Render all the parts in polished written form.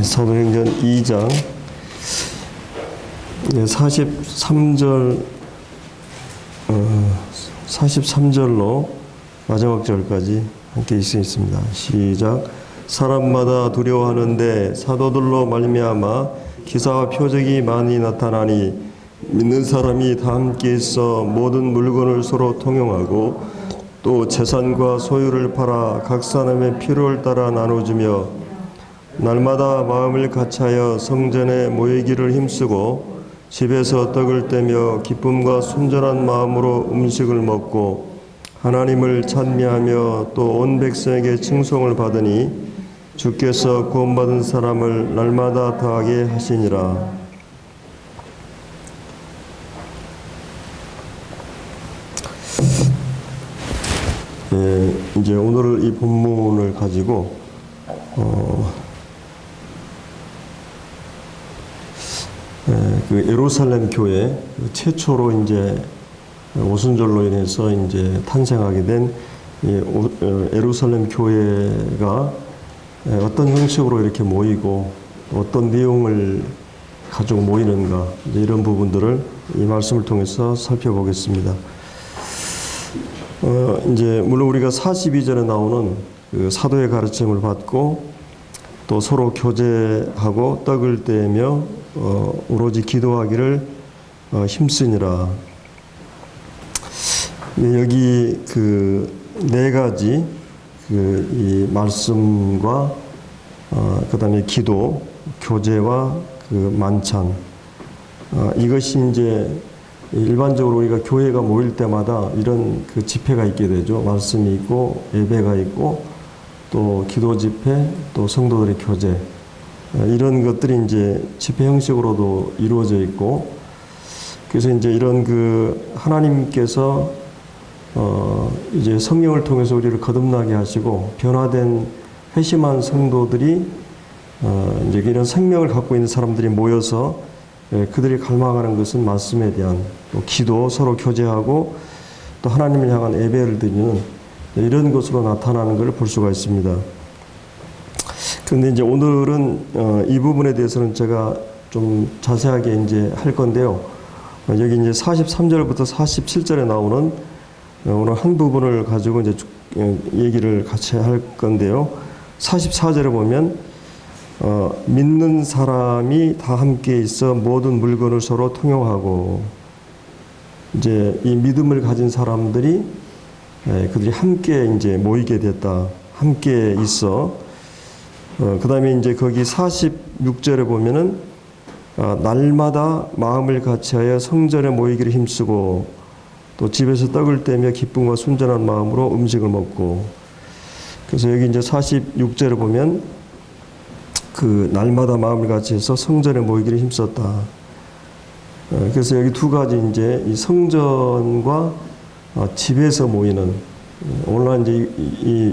사도행전 2장 43절 43절로 마지막 절까지 함께 있습니다. 시작. 사람마다 두려워하는데 사도들로 말미암아 기사와 표적이 많이 나타나니 믿는 사람이 다 함께 있어 모든 물건을 서로 통용하고 또 재산과 소유를 팔아 각 사람의 필요를 따라 나눠주며 날마다 마음을 같이하여 성전에 모이기를 힘쓰고 집에서 떡을 떼며 기쁨과 순전한 마음으로 음식을 먹고 하나님을 찬미하며 또 온 백성에게 칭송을 받으니 주께서 구원받은 사람을 날마다 더하게 하시니라. 이제 오늘 이 본문을 가지고 그 예루살렘 교회 최초로 이제 오순절로 인해서 이제 탄생하게 된 예루살렘 교회가 어떤 형식으로 이렇게 모이고 어떤 내용을 가지고 모이는가, 이런 부분들을 이 말씀을 통해서 살펴보겠습니다. 이제 물론 우리가 42절에 나오는 그 사도의 가르침을 받고 또 서로 교제하고 떡을 떼며 오로지 기도하기를 힘쓰니라. 여기 그 네 가지 이 말씀과 그다음에 기도, 교제와 그 만찬, 이것이 이제 일반적으로 우리가 교회가 모일 때마다 이런 그 집회가 있게 되죠. 말씀이 있고 예배가 있고 또 기도 집회, 또 성도들의 교제, 이런 것들이 이제 집회 형식으로도 이루어져 있고, 그래서 이제 이런 그 하나님께서 이제 성령을 통해서 우리를 거듭나게 하시고 변화된 회심한 성도들이 이제 이런 생명을 갖고 있는 사람들이 모여서 그들이 갈망하는 것은 말씀에 대한 또 기도, 서로 교제하고 또 하나님을 향한 예배를 드리는 이런 것으로 나타나는 것을 볼 수가 있습니다. 그런데 이제 오늘은 이 부분에 대해서는 제가 좀 자세하게 이제 할 건데요. 여기 이제 43절부터 47절에 나오는 오늘 한 부분을 가지고 이제 얘기를 같이 할 건데요. 44절에 보면 믿는 사람이 다 함께 있어 모든 물건을 서로 통용하고, 이제 이 믿음을 가진 사람들이 그들이 함께 이제 모이게 됐다. 함께 있어. 그다음에 이제 거기 46절에 보면은 날마다 마음을 같이하여 성전에 모이기를 힘쓰고 또 집에서 떡을 떼며 기쁨과 순전한 마음으로 음식을 먹고. 그래서 여기 이제 46절에 보면 그 날마다 마음을 같이해서 성전에 모이기를 힘썼다. 그래서 여기 두 가지 이제 이 성전과 집에서 모이는, 오늘날 이제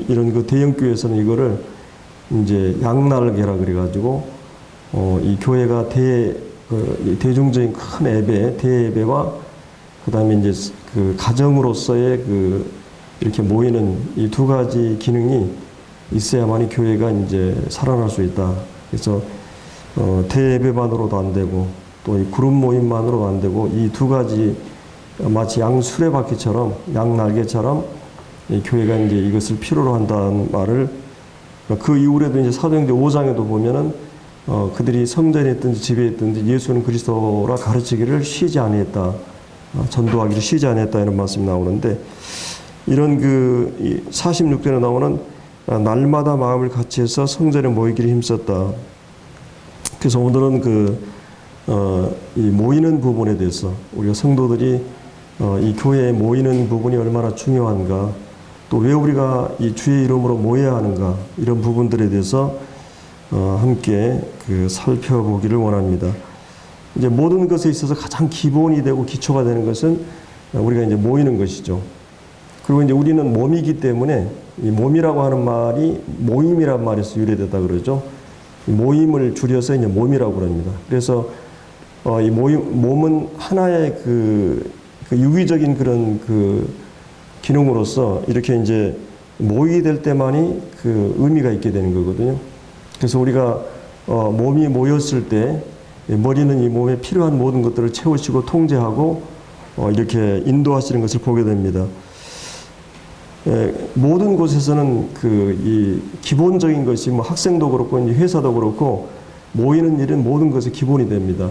이런 그 대형교회에서는 이거를 이제 양날개라 그래가지고 이 교회가 대중적인 큰 예배, 대예배와 그다음에 이제 그 가정으로서의 그 이렇게 모이는 이 두 가지 기능이 있어야만이 교회가 이제 살아날 수 있다. 그래서 대예배만으로도 안 되고 또 이 그룹 모임만으로도 안 되고 이 두 가지 마치 양 수레바퀴처럼 양 날개처럼 이 교회가 이제 이것을 필요로 한다는 말을, 그 이후에도 이제 사도행전 5장에도 보면은 그들이 성전에 있든지 집에 있든지 예수는 그리스도라 가르치기를 쉬지 아니했다. 전도하기를 쉬지 않았다, 이런 말씀이 나오는데, 이런 그 46절에 나오는 날마다 마음을 같이해서 성전에 모이기를 힘썼다. 그래서 오늘은 이 모이는 부분에 대해서, 우리가 성도들이 이 교회에 모이는 부분이 얼마나 중요한가, 또 왜 우리가 이 주의 이름으로 모여야 하는가, 이런 부분들에 대해서 함께 살펴보기를 원합니다. 이제 모든 것에 있어서 가장 기본이 되고 기초가 되는 것은 우리가 이제 모이는 것이죠. 그리고 이제 우리는 몸이기 때문에 이 몸이라고 하는 말이 모임이란 말에서 유래됐다 그러죠. 이 모임을 줄여서 이제 몸이라고 그럽니다. 그래서 이 몸은 하나의 그 유기적인 그런 그 기능으로서 이렇게 이제 모이게 될 때만이 그 의미가 있게 되는 거거든요. 그래서 우리가 몸이 모였을 때 머리는 이 몸에 필요한 모든 것들을 채우시고 통제하고 이렇게 인도하시는 것을 보게 됩니다. 모든 곳에서는 이 기본적인 것이 뭐 학생도 그렇고 이제 회사도 그렇고 모이는 일은 모든 것의 기본이 됩니다.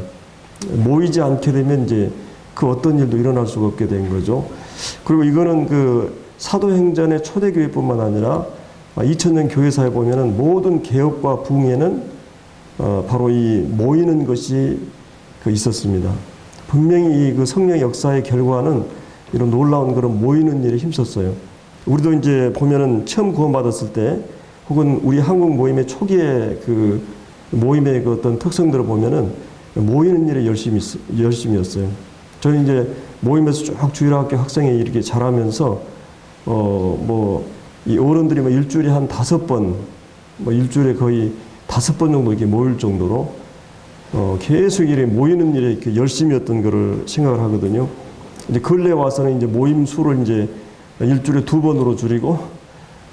모이지 않게 되면 이제 그 어떤 일도 일어날 수가 없게 된 거죠. 그리고 이거는 사도행전의 초대교회뿐만 아니라 2000년 교회사에 보면은 모든 개혁과 부흥에는 바로 이 모이는 것이 있었습니다. 분명히 이 성령의 역사의 결과는 이런 놀라운 그런 모이는 일에 힘썼어요. 우리도 이제 보면은 처음 구원받았을 때 혹은 우리 한국 모임의 초기에 모임의 어떤 특성들을 보면은 모이는 일에 열심이었어요. 저는 이제 모임에서 쭉 주일학교 학생회 이렇게 자라면서 이 어른들이 일주일에 한 5번, 일주일에 거의 5번 정도 이렇게 모일 정도로 계속 이렇게 모이는 일에 이렇게 열심이었던 거를 생각을 하거든요. 이제 근래 와서는 이제 모임 수를 이제 일주일에 2번으로 줄이고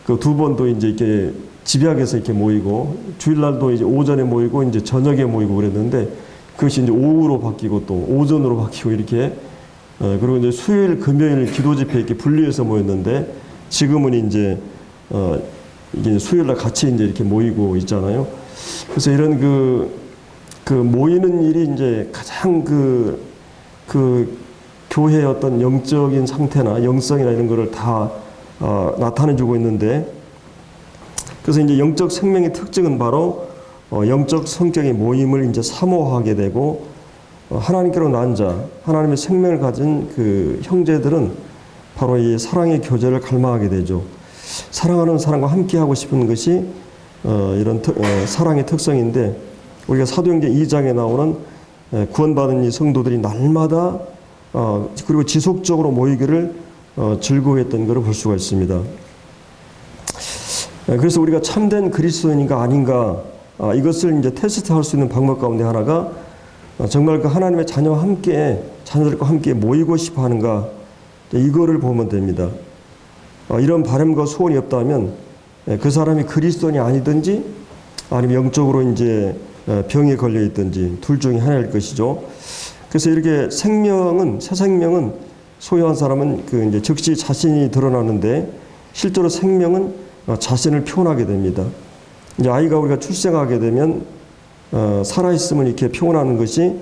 그 2번도 이제 이렇게 집약해서 이렇게 모이고 주일날도 이제 오전에 모이고 이제 저녁에 모이고 그랬는데 그것이 이제 오후로 바뀌고 또 오전으로 바뀌고 이렇게 그리고 이제 수요일, 금요일 기도 집회 이렇게 분리해서 모였는데 지금은 이제 이게 수요일날 같이 이제 이렇게 모이고 있잖아요. 그래서 이런 모이는 일이 이제 가장 교회의 어떤 영적인 상태나 영성이나 이런 거를 다 나타내주고 있는데 그래서 이제 영적 생명의 특징은 바로 영적 성격의 모임을 이제 사모하게 되고 하나님께로 난 자, 하나님의 생명을 가진 형제들은 바로 이 사랑의 교제를 갈망하게 되죠. 사랑하는 사람과 함께 하고 싶은 것이 이런 사랑의 특성인데 우리가 사도행전 2장에 나오는 구원받은 이 성도들이 날마다 그리고 지속적으로 모이기를 즐거워했던 것을 볼 수가 있습니다. 그래서 우리가 참된 그리스도인인가 아닌가 이것을 이제 테스트할 수 있는 방법 가운데 하나가 정말 하나님의 자녀들과 함께 모이고 싶어 하는가 이거를 보면 됩니다. 이런 바람과 소원이 없다면 그 사람이 그리스도인이 아니든지 아니면 영적으로 이제 병에 걸려 있든지 둘 중에 하나일 것이죠. 그래서 이렇게 새 생명은 소유한 사람은 이제 즉시 자신이 드러나는데 실제로 생명은 자신을 표현하게 됩니다. 이제 아이가 우리가 출생하게 되면 살아있음을 이렇게 표현하는 것이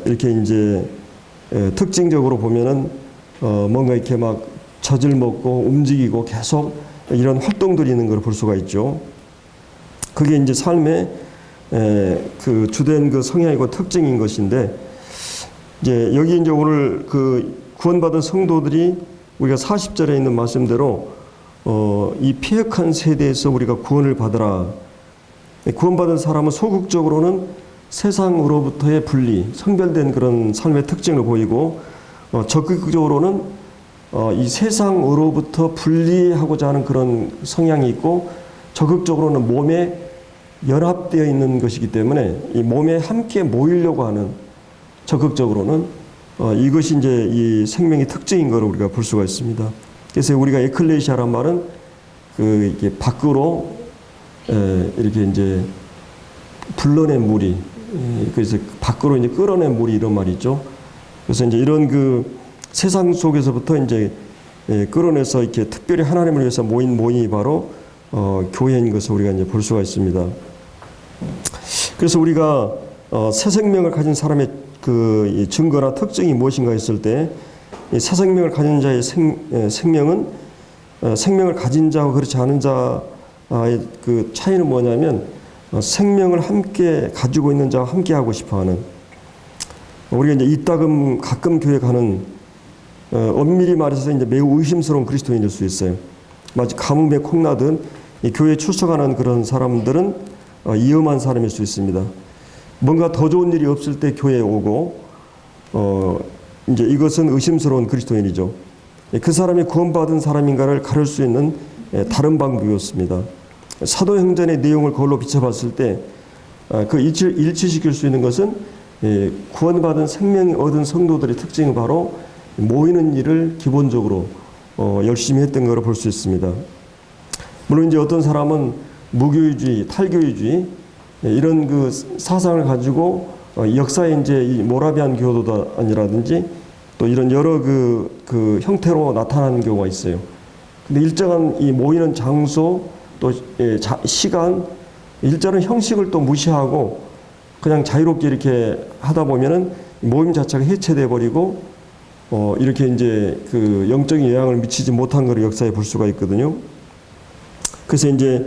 이렇게 이제 특징적으로 보면은 뭔가 이렇게 막 젖을 먹고 움직이고 계속 이런 활동들이 있는 걸 볼 수가 있죠. 그게 이제 삶의 주된 성향이고 특징인 것인데 이제 여기 이제 오늘 구원받은 성도들이 우리가 40절에 있는 말씀대로 이 폐역한 세대에서 우리가 구원을 받으라. 구원받은 사람은 소극적으로는 세상으로부터의 분리, 성별된 그런 삶의 특징을 보이고 적극적으로는 이 세상으로부터 분리하고자 하는 그런 성향이 있고 적극적으로는 몸에 연합되어 있는 것이기 때문에 이 몸에 함께 모이려고 하는 적극적으로는 이것이 이제 이 생명의 특징인 것을 우리가 볼 수가 있습니다. 그래서 우리가 에클레시아란 말은 이게 밖으로 이렇게 이제 불러낸 무리, 그래서 밖으로 이제 끌어낸 무리 이런 말이죠. 그래서 이제 이런 세상 속에서부터 이제 끌어내서 이렇게 특별히 하나님을 위해서 모인 모임이 바로 교회인 것을 우리가 이제 볼 수가 있습니다. 그래서 우리가 새 생명을 가진 사람의 이 증거나 특징이 무엇인가 했을 때 이 새 생명을 가진 자의 생명은 생명을 가진 자와 그렇지 않은 자의 차이는 뭐냐면 생명을 함께 가지고 있는 자와 함께 하고 싶어하는 우리가 이제 이따금 가끔 교회 가는 엄밀히 말해서 이제 매우 의심스러운 그리스도인일 수 있어요. 마치 가뭄에 콩나듯 이 교회에 출석하는 그런 사람들은 위험한 사람일 수 있습니다. 뭔가 더 좋은 일이 없을 때 교회에 오고 이제 이것은 의심스러운 그리스도인이죠. 그 사람이 구원받은 사람인가를 가릴 수 있는 다른 방법이었습니다. 사도행전의 내용을 그걸로 비춰봤을 때 일치시킬 수 있는 것은 구원받은 생명이 얻은 성도들의 특징은 바로 모이는 일을 기본적으로 열심히 했던 것을 볼 수 있습니다. 물론 이제 어떤 사람은 무교회주의, 탈교회주의 이런 그 사상을 가지고 역사에 이제 이 모라비안 교도단이라든지 또 이런 여러 그 형태로 나타나는 경우가 있어요. 근데 일정한 이 모이는 장소 또 시간, 일정한 형식을 또 무시하고 그냥 자유롭게 이렇게 하다 보면은 모임 자체가 해체돼 버리고 이렇게 이제 그 영적인 영향을 미치지 못한 것을 역사에 볼 수가 있거든요. 그래서 이제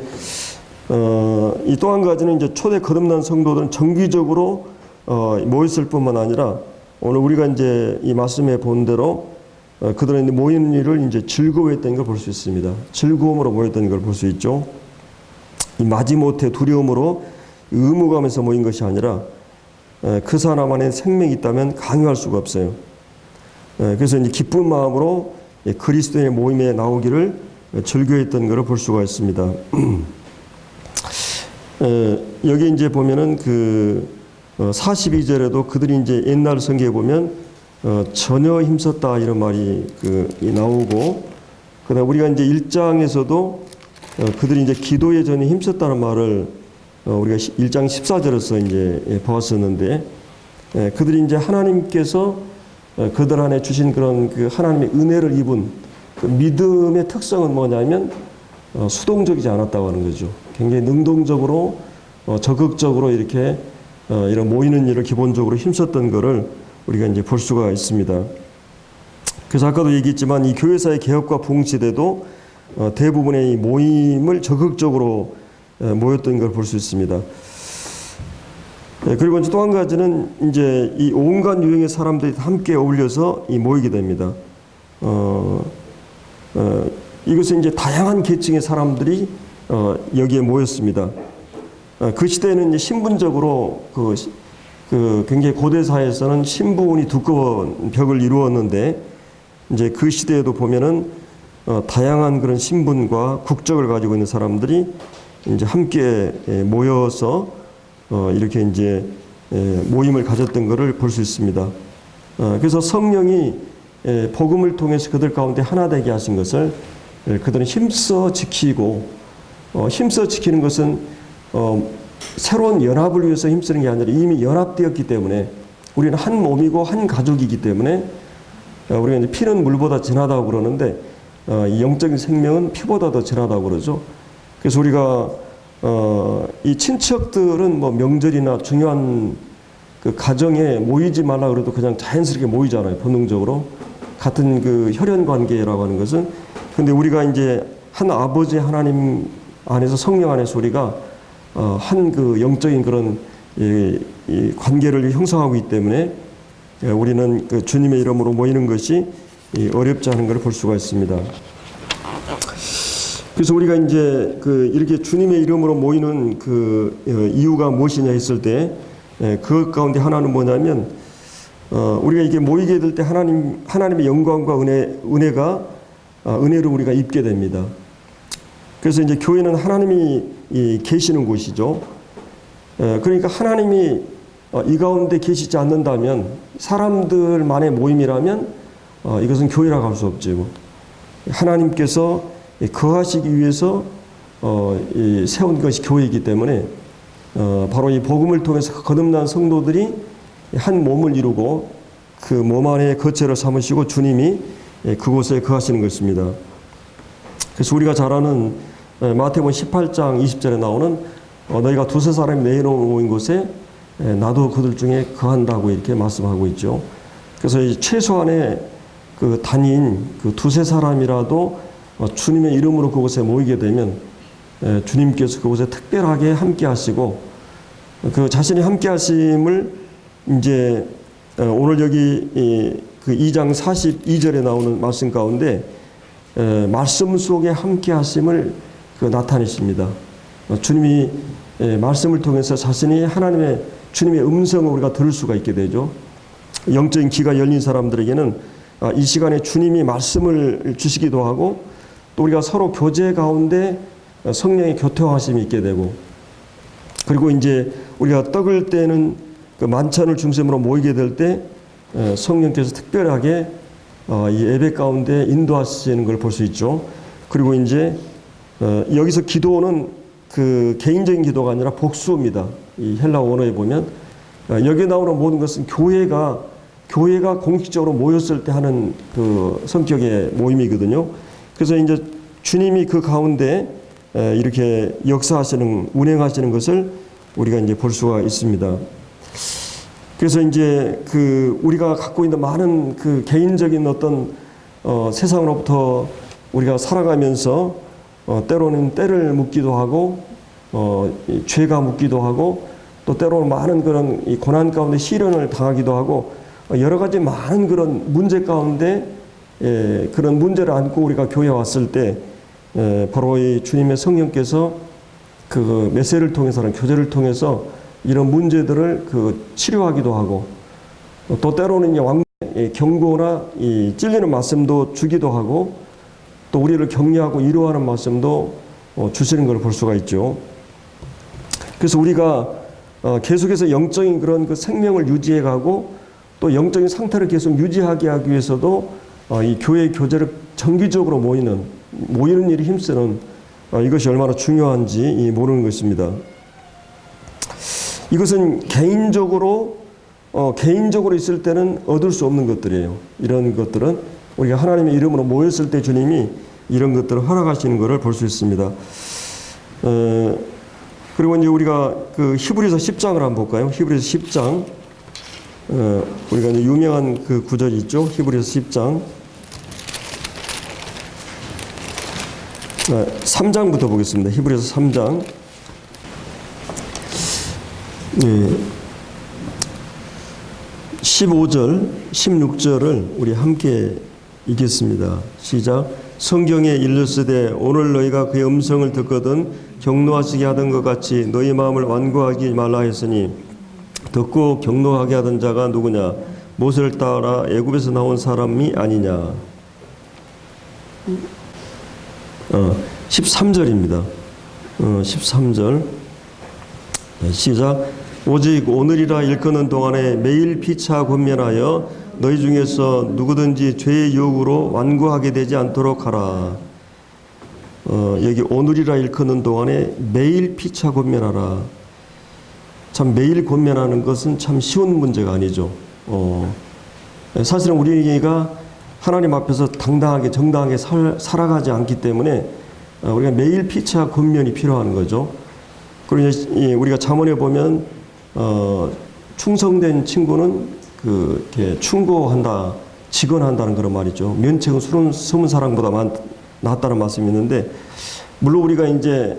이 또 한 가지는 이제 초대 거듭난 성도들은 정기적으로 모였을 뿐만 아니라 오늘 우리가 이제 이 말씀에 본 대로 그들은 모이는 일을 이제 즐거워했던 걸 볼 수 있습니다. 즐거움으로 모였던 걸 볼 수 있죠. 이 마지못해 두려움으로 의무감에서 모인 것이 아니라 그 사람 안에 생명이 있다면 강요할 수가 없어요. 그래서 이제 기쁜 마음으로 그리스도의 모임에 나오기를 즐겨했던 것을 볼 수가 있습니다. 여기 이제 보면은 그 42절에도 그들이 이제 옛날 성경에 보면 전혀 힘썼다 이런 말이 나오고, 그다음 우리가 이제 1장에서도 그들이 이제 기도에 전혀 힘썼다는 말을 우리가 1장 14절에서 이제 보았었는데, 그들이 이제 하나님께서 그들 안에 주신 그런 그 하나님의 은혜를 입은 그 믿음의 특성은 뭐냐면 수동적이지 않았다고 하는 거죠. 굉장히 능동적으로 적극적으로 이렇게 이런 모이는 일을 기본적으로 힘썼던 것을 우리가 이제 볼 수가 있습니다. 그래서 아까도 얘기했지만 이 교회사의 개혁과 부흥 시대도 대부분의 이 모임을 적극적으로 모였던 걸 볼 수 있습니다. 그리고 또 한 가지는 이제 이 온갖 유형의 사람들이 함께 어울려서 이 모이게 됩니다. 이것은 이제 다양한 계층의 사람들이 여기에 모였습니다. 그 시대에는 이제 신분적으로 굉장히 고대 사회에서는 신분이 두꺼운 벽을 이루었는데, 이제 그 시대에도 보면은 다양한 그런 신분과 국적을 가지고 있는 사람들이 이제 함께 모여서 이렇게 이제 모임을 가졌던 것을 볼 수 있습니다. 그래서 성령이 복음을 통해서 그들 가운데 하나 되게 하신 것을 그들은 힘써 지키고, 힘써 지키는 것은 새로운 연합을 위해서 힘쓰는 게 아니라 이미 연합되었기 때문에, 우리는 한 몸이고 한 가족이기 때문에 우리가 이제 피는 물보다 진하다고 그러는데 이 영적인 생명은 피보다 더 진하다고 그러죠. 그래서 우리가 이 친척들은 뭐 명절이나 중요한 그 가정에 모이지 말라 그래도 그냥 자연스럽게 모이잖아요. 본능적으로. 같은 그 혈연 관계라고 하는 것은. 근데 우리가 이제 한 아버지 하나님 안에서 성령 안에서 우리가 한 그 영적인 그런 이 관계를 형성하고 있기 때문에 우리는 그 주님의 이름으로 모이는 것이 어렵지 않은 걸 볼 수가 있습니다. 그래서 우리가 이제 이렇게 주님의 이름으로 모이는 이유가 무엇이냐 했을 때, 그 가운데 하나는 뭐냐면, 우리가 이게 모이게 될 때 하나님의 영광과 은혜가 은혜를 우리가 입게 됩니다. 그래서 이제 교회는 하나님이 계시는 곳이죠. 그러니까 하나님이 이 가운데 계시지 않는다면, 사람들만의 모임이라면 이것은 교회라고 할 수 없죠. 하나님께서 거하시기 위해서 세운 것이 교회이기 때문에 바로 이 복음을 통해서 거듭난 성도들이 한 몸을 이루고 그 몸 안에 거처를 삼으시고 주님이 그곳에 거하시는 것입니다. 그래서 우리가 잘 아는 마태복음 18장 20절에 나오는 너희가 두세 사람이 내 이름으로 모인 곳에 나도 그들 중에 거한다고 이렇게 말씀하고 있죠. 그래서 최소한의 그 단위인 그 두세 사람이라도 주님의 이름으로 그곳에 모이게 되면 주님께서 그곳에 특별하게 함께 하시고, 그 자신이 함께 하심을 이제 오늘 여기 그 2장 42절에 나오는 말씀 가운데 말씀 속에 함께 하심을 나타내십니다. 주님이 말씀을 통해서 자신이 주님의 음성을 우리가 들을 수가 있게 되죠. 영적인 귀가 열린 사람들에게는 이 시간에 주님이 말씀을 주시기도 하고, 또 우리가 서로 교제 가운데 성령의 교통하심이 있게 되고, 그리고 이제 우리가 떡을 떼는 그 만찬을 중심으로 모이게 될 때 성령께서 특별하게 이 예배 가운데 인도하시는 걸 볼 수 있죠. 그리고 이제 여기서 기도는 그 개인적인 기도가 아니라 복수입니다. 이 헬라 원어에 보면 여기 나오는 모든 것은 교회가 공식적으로 모였을 때 하는 그 성격의 모임이거든요. 그래서 이제 주님이 그 가운데 이렇게 역사하시는, 운행하시는 것을 우리가 이제 볼 수가 있습니다. 그래서 이제 그 우리가 갖고 있는 많은 그 개인적인 어떤 세상으로부터 우리가 살아가면서 때로는 때를 묻기도 하고 죄가 묻기도 하고 또 때로는 많은 그런 이 고난 가운데 시련을 당하기도 하고 여러 가지 많은 그런 문제 가운데 그런 문제를 안고 우리가 교회에 왔을 때 바로 이 주님의 성령께서 그 메시지를 통해서는 교제를 통해서 이런 문제들을 그 치료하기도 하고 또 때로는 왕의 경고나 이 찔리는 말씀도 주기도 하고 또 우리를 격려하고 위로하는 말씀도 주시는 걸 볼 수가 있죠. 그래서 우리가 계속해서 영적인 그런 그 생명을 유지해가고 또 영적인 상태를 계속 유지하게 하기 위해서도 이 교회 교제를 정기적으로 모이는 일이 힘쓰는 이것이 얼마나 중요한지 모르는 것입니다. 이것은 개인적으로 있을 때는 얻을 수 없는 것들이에요. 이런 것들은 우리가 하나님의 이름으로 모였을 때 주님이 이런 것들을 허락하시는 것을 볼 수 있습니다. 그리고 이제 우리가 그 히브리서 10장을 한번 볼까요? 히브리서 10장. 우리가 이제 유명한 그 구절이 있죠. 히브리서 10장. 3장부터 보겠습니다. 히브리서 3장. 15절, 16절을 우리 함께 읽겠습니다. 시작. 성경에 일렀으되 오늘 너희가 그의 음성을 듣거든 경노하시게 하던 것 같이 너희 마음을 완고하기 말라 했으니 듣고 경노하게 하던 자가 누구냐? 모세를 따라 애굽에서 나온 사람이 아니냐? 13절입니다. 13절 시작. 오직 오늘이라 일컫는 동안에 매일 피차 권면하여 너희 중에서 누구든지 죄의 유혹으로 완고하게 되지 않도록 하라. 여기 오늘이라 일컫는 동안에 매일 피차 권면하라. 참 매일 권면하는 것은 참 쉬운 문제가 아니죠. 사실은 우리가 하나님 앞에서 당당하게 정당하게 살아가지 않기 때문에 우리가 매일 피차 권면이 필요한 거죠. 그리고 이제 우리가 잠언에 보면 충성된 친구는 이렇게 충고한다, 직언한다는 그런 말이죠. 면책은 숨은 사랑보다 낫다는 말씀이 있는데, 물론 우리가 이제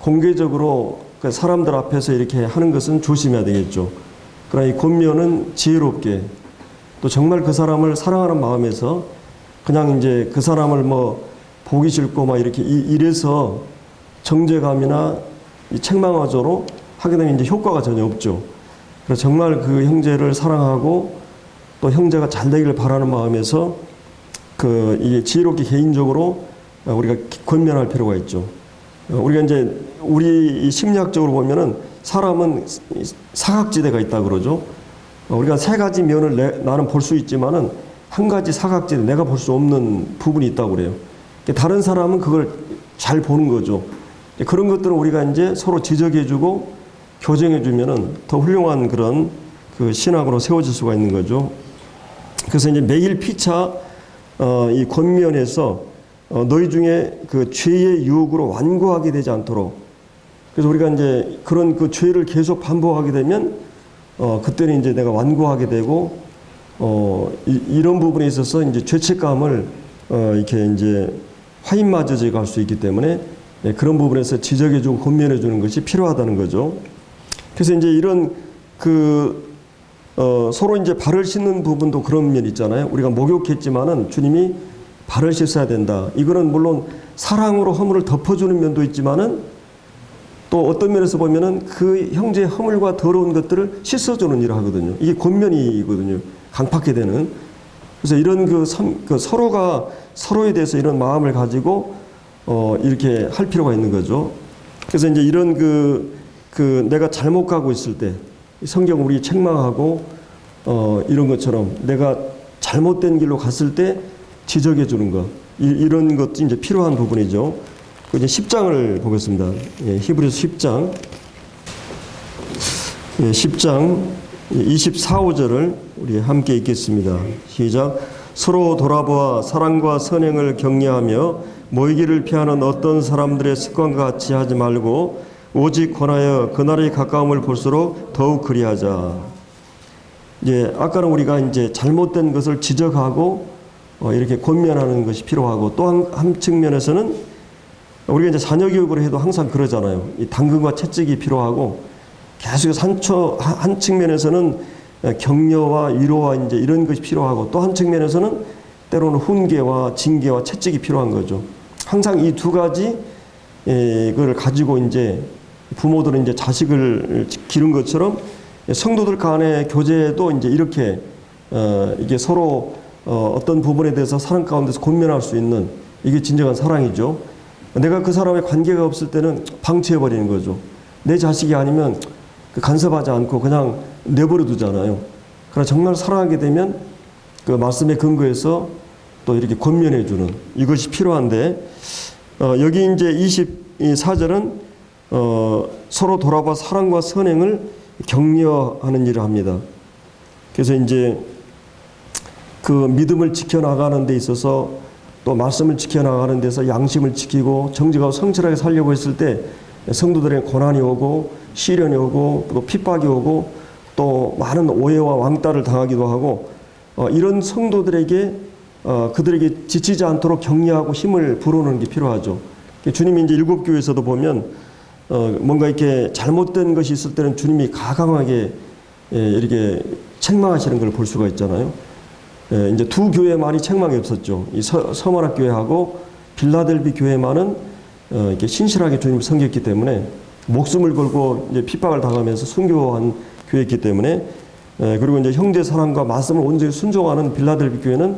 공개적으로 사람들 앞에서 이렇게 하는 것은 조심해야 되겠죠. 그러나 이 권면은 지혜롭게 또 정말 그 사람을 사랑하는 마음에서 그냥 이제 그 사람을 뭐 보기 싫고 막 이렇게 이래서 정죄감이나 책망하조로 하게 되면 이제 효과가 전혀 없죠. 그래서 정말 그 형제를 사랑하고 또 형제가 잘 되기를 바라는 마음에서 이게 지혜롭게 개인적으로 우리가 권면할 필요가 있죠. 우리가 이제 우리 심리학적으로 보면은 사람은 사각지대가 있다 그러죠. 우리가 세 가지 면을 나는 볼 수 있지만은 한 가지 사각지대 내가 볼 수 없는 부분이 있다고 그래요. 다른 사람은 그걸 잘 보는 거죠. 그런 것들을 우리가 이제 서로 지적해주고 교정해주면은 더 훌륭한 그런 그 신학으로 세워질 수가 있는 거죠. 그래서 이제 매일 피차 이 권면에서 너희 중에 그 죄의 유혹으로 완고하게 되지 않도록. 그래서 우리가 이제 그런 그 죄를 계속 반복하게 되면 그때는 이제 내가 완고하게 되고 이런 부분에 있어서 이제 죄책감을 이렇게 이제 화인마저제 갈 수 있기 때문에 그런 부분에서 지적해주고 권면해주는 것이 필요하다는 거죠. 그래서 이제 이런 서로 이제 발을 씻는 부분도 그런 면이 있잖아요. 우리가 목욕했지만은 주님이 발을 씻어야 된다. 이거는 물론 사랑으로 허물을 덮어주는 면도 있지만은 또 어떤 면에서 보면은 그 형제의 허물과 더러운 것들을 씻어주는 일을 하거든요. 이게 권면이거든요. 강팍게 되는. 그래서 이런 서로가 서로에 대해서 이런 마음을 가지고 이렇게 할 필요가 있는 거죠. 그래서 이제 이런 내가 잘못 가고 있을 때 성경 우리 책망하고 이런 것처럼 내가 잘못된 길로 갔을 때 지적해 주는 것 이런 것도 이제 필요한 부분이죠. 이제 10장을 보겠습니다. 예, 히브리서 10장. 예, 10장 24, 5절을 우리 함께 읽겠습니다. 시작. 서로 돌아보아 사랑과 선행을 격려하며 모이기를 피하는 어떤 사람들의 습관과 같이 하지 말고 오직 권하여 그날의 가까움을 볼수록 더욱 그리하자. 이제 아까는 우리가 이제 잘못된 것을 지적하고 이렇게 권면하는 것이 필요하고 또 한 측면에서는 우리가 이제 자녀 교육을 해도 항상 그러잖아요. 이 당근과 채찍이 필요하고 계속 한 측면에서는 격려와 위로와 이제 이런 것이 필요하고 또 한 측면에서는 때로는 훈계와 징계와 채찍이 필요한 거죠. 항상 이 두 가지 그걸 가지고 이제 부모들은 이제 자식을 기른 것처럼 성도들 간의 교제도 이제 이렇게 이게 서로 어떤 부분에 대해서 사랑 가운데서 권면할 수 있는 이게 진정한 사랑이죠. 내가 그 사람의 관계가 없을 때는 방치해버리는 거죠. 내 자식이 아니면 간섭하지 않고 그냥 내버려 두잖아요. 그러나 정말 사랑하게 되면 그 말씀의 근거에서 또 이렇게 권면해주는 이것이 필요한데 여기 이제 24절은 서로 돌아봐 사랑과 선행을 격려하는 일을 합니다. 그래서 이제 그 믿음을 지켜나가는 데 있어서 또 말씀을 지켜나가는 데서 양심을 지키고 정직하고 성실하게 살려고 했을 때 성도들의 고난이 오고 시련이 오고 또 핍박이 오고 또 많은 오해와 왕따를 당하기도 하고 이런 성도들에게 그들에게 지치지 않도록 격려하고 힘을 불어넣는 게 필요하죠. 주님이 이제 일곱 교회에서도 보면 뭔가 이렇게 잘못된 것이 있을 때는 주님이 가감하게 이렇게 책망하시는 걸 볼 수가 있잖아요. 이제 두 교회만이 책망이 없었죠. 이 서머나 교회하고 빌라델비 교회만은 이렇게 신실하게 주님을 섬겼기 때문에 목숨을 걸고 이제 핍박을 당하면서 순교한 교회였기 때문에 그리고 이제 형제 사랑과 말씀을 온전히 순종하는 빌라델비 교회는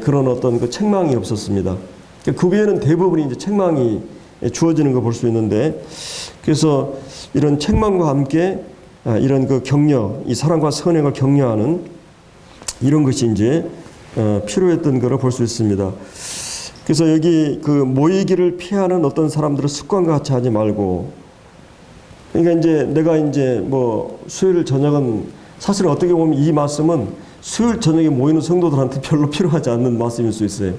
그런 어떤 그 책망이 없었습니다. 그 교회는 대부분이 이제 책망이 주어지는 거 볼 수 있는데 그래서 이런 책망과 함께 이런 그 격려, 이 사랑과 선행을 격려하는 이런 것이 이제 필요했던 거를 볼 수 있습니다. 그래서 여기 그 모이기를 피하는 어떤 사람들은 습관과 같이 하지 말고 그러니까 이제 내가 이제 뭐 수요일 저녁은 사실 어떻게 보면 이 말씀은 수요일 저녁에 모이는 성도들한테 별로 필요하지 않는 말씀일 수 있어요.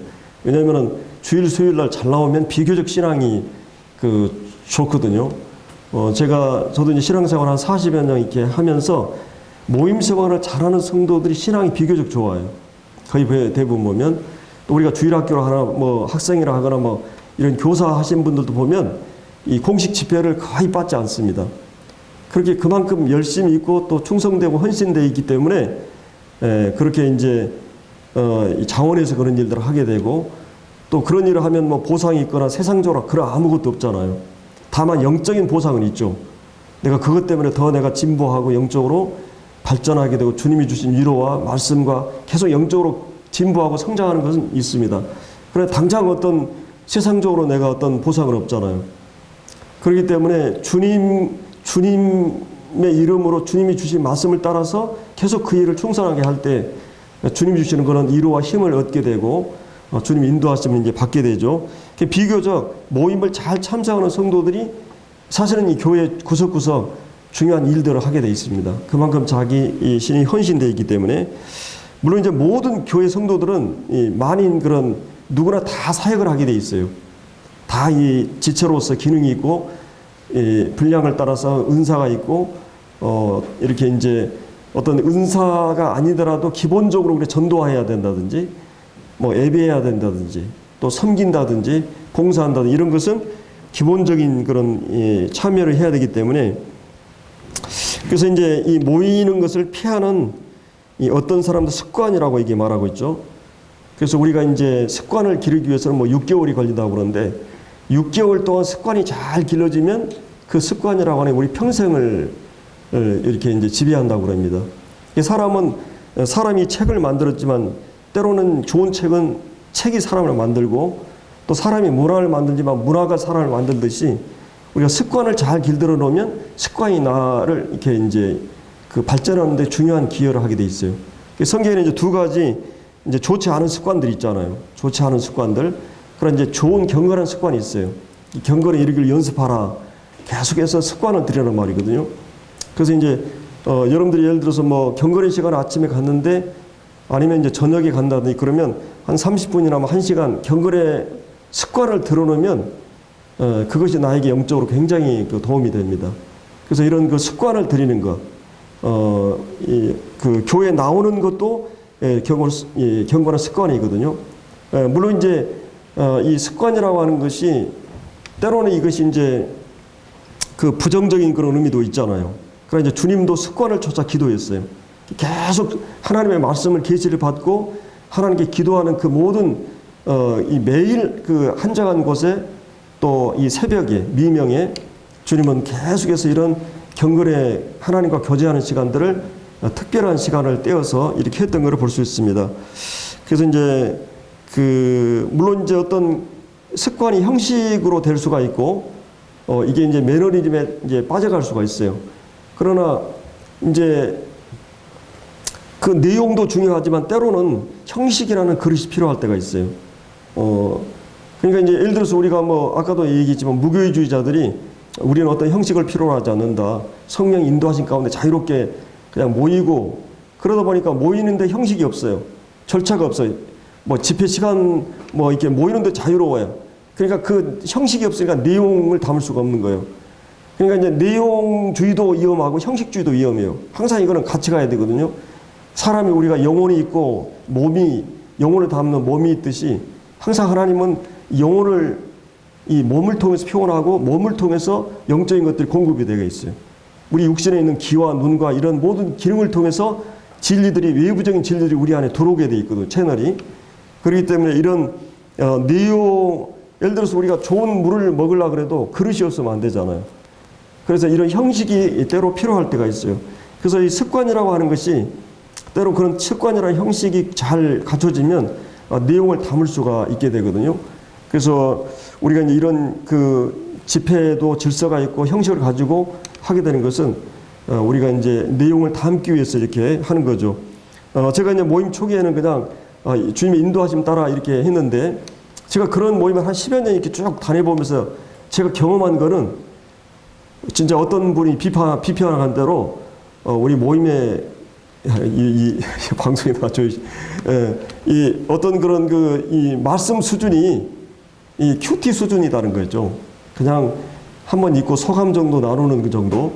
왜냐하면은 주일 수요일 날 잘 나오면 비교적 신앙이 좋거든요. 저도 이제 신앙생활 한 40여 년 이렇게 하면서 모임 생활을 잘하는 성도들이 신앙이 비교적 좋아요. 거의 대부분 보면 또 우리가 주일학교를 하나 뭐 학생이라 하거나 뭐 이런 교사 하신 분들도 보면 이 공식 집회를 거의 받지 않습니다. 그렇게 그만큼 열심히 있고 또 충성되고 헌신되어 있기 때문에 그렇게 이제 자원에서 그런 일들을 하게 되고 또 그런 일을 하면 뭐 보상이 있거나 세상적으로 그런 아무것도 없잖아요. 다만 영적인 보상은 있죠. 내가 그것 때문에 더 내가 진보하고 영적으로 발전하게 되고 주님이 주신 위로와 말씀과 계속 영적으로 진보하고 성장하는 것은 있습니다. 그러나 당장 어떤 세상적으로 내가 어떤 보상은 없잖아요. 그렇기 때문에 주님의 이름으로 주님이 주신 말씀을 따라서 계속 그 일을 충성하게 할 때 주님이 주시는 그런 위로와 힘을 얻게 되고 주님이 인도하심을 이제 받게 되죠. 비교적 모임을 잘 참석하는 성도들이 사실은 이 교회 구석구석 중요한 일들을 하게 돼 있습니다. 그만큼 자기 신이 헌신되어 있기 때문에 물론 이제 모든 교회 성도들은 만인 그런 누구나 다 사역을 하게 돼 있어요. 다 이 지체로서 기능이 있고 분량을 따라서 은사가 있고 이렇게 이제 어떤 은사가 아니더라도 기본적으로 우리 전도해야 된다든지 뭐 예배해야 된다든지 또 섬긴다든지 봉사한다든지 이런 것은 기본적인 그런 참여를 해야 되기 때문에 그래서 이제 이 모이는 것을 피하는 이 어떤 사람도 습관이라고 이게 말하고 있죠. 그래서 우리가 이제 습관을 기르기 위해서는 뭐 6개월이 걸린다고 그러는데 6개월 동안 습관이 잘 길러지면 그 습관이라고 하는 우리 평생을 이렇게 이제 지배한다고 그럽니다. 사람이 책을 만들었지만 때로는 좋은 책이 사람을 만들고 또 사람이 문화를 만들지만 문화가 사람을 만들듯이 우리가 습관을 잘 길들여 놓으면 습관이 나를 이렇게 이제 그 발전하는 데 중요한 기여를 하게 돼 있어요. 성경에는 이제 두 가지 이제 좋지 않은 습관들이 있잖아요. 좋지 않은 습관들. 그런 이제 좋은 경건한 습관이 있어요. 경건에 이르기를 연습하라. 계속해서 습관을 들이란 말이거든요. 그래서 이제 여러분들이 예를 들어서 뭐 경건의 시간 아침에 갔는데 아니면 이제 저녁에 간다든지 그러면 한 30분이나 뭐 1시간 경건의 습관을 들어놓으면 그것이 나에게 영적으로 굉장히 그 도움이 됩니다. 그래서 이런 그 습관을 들이는 것, 그 교회 나오는 것도 경건한 습관이거든요. 물론 이제 이 습관이라고 하는 것이 때로는 이것이 이제 그 부정적인 그런 의미도 있잖아요. 그러나 이제 주님도 습관을 쫓아 기도했어요. 계속 하나님의 말씀을 계시를 받고 하나님께 기도하는 그 모든 이 매일 그 한정한 곳에 또 이 새벽에 미명에 주님은 계속해서 이런 경건에 하나님과 교제하는 시간들을 특별한 시간을 떼어서 이렇게 했던 것을 볼 수 있습니다. 그래서 이제 물론 이제 어떤 습관이 형식으로 될 수가 있고 이게 이제 매너리즘에 이제 빠져갈 수가 있어요. 그러나 이제 그 내용도 중요하지만 때로는 형식이라는 그릇이 필요할 때가 있어요. 그러니까 이제 예를 들어서 우리가 뭐 아까도 얘기했지만 무교회주의자들이 우리는 어떤 형식을 필요로 하지 않는다. 성령 인도하신 가운데 자유롭게 그냥 모이고 그러다 보니까 모이는데 형식이 없어요. 절차가 없어요. 뭐 집회 시간 뭐 이렇게 모이는데 자유로워요. 그러니까 그 형식이 없으니까 내용을 담을 수가 없는 거예요. 그러니까 이제 내용주의도 위험하고 형식주의도 위험해요. 항상 이거는 같이 가야 되거든요. 사람이 우리가 영혼이 있고 영혼을 담는 몸이 있듯이 항상 하나님은 영혼을 이 몸을 통해서 표현하고 몸을 통해서 영적인 것들이 공급이 되어 있어요. 우리 육신에 있는 귀와 눈과 이런 모든 기능을 통해서 진리들이 외부적인 진리들이 우리 안에 들어오게 되어 있거든요. 채널이. 그렇기 때문에 이런 내용 예를 들어서 우리가 좋은 물을 먹으려고 그래도 그릇이 없으면 안 되잖아요. 그래서 이런 형식이 때로 필요할 때가 있어요. 그래서 이 습관이라고 하는 것이 때로 그런 습관이라는 형식이 잘 갖춰지면 내용을 담을 수가 있게 되거든요. 그래서 우리가 이제 이런 그 집회도 질서가 있고 형식을 가지고 하게 되는 것은 우리가 이제 내용을 담기 위해서 이렇게 하는 거죠. 제가 이제 모임 초기에는 그냥 주님의 인도하심 따라 이렇게 했는데 제가 그런 모임을 한 10여 년 이렇게 쭉 다녀보면서 제가 경험한 거는 진짜 어떤 분이 비판한 대로 우리 모임에 이 방송에 나와줘요. 이 어떤 그런 이 말씀 수준이 이 큐티 수준이라는 거죠. 그냥 한번 읽고 소감 정도 나누는 그 정도.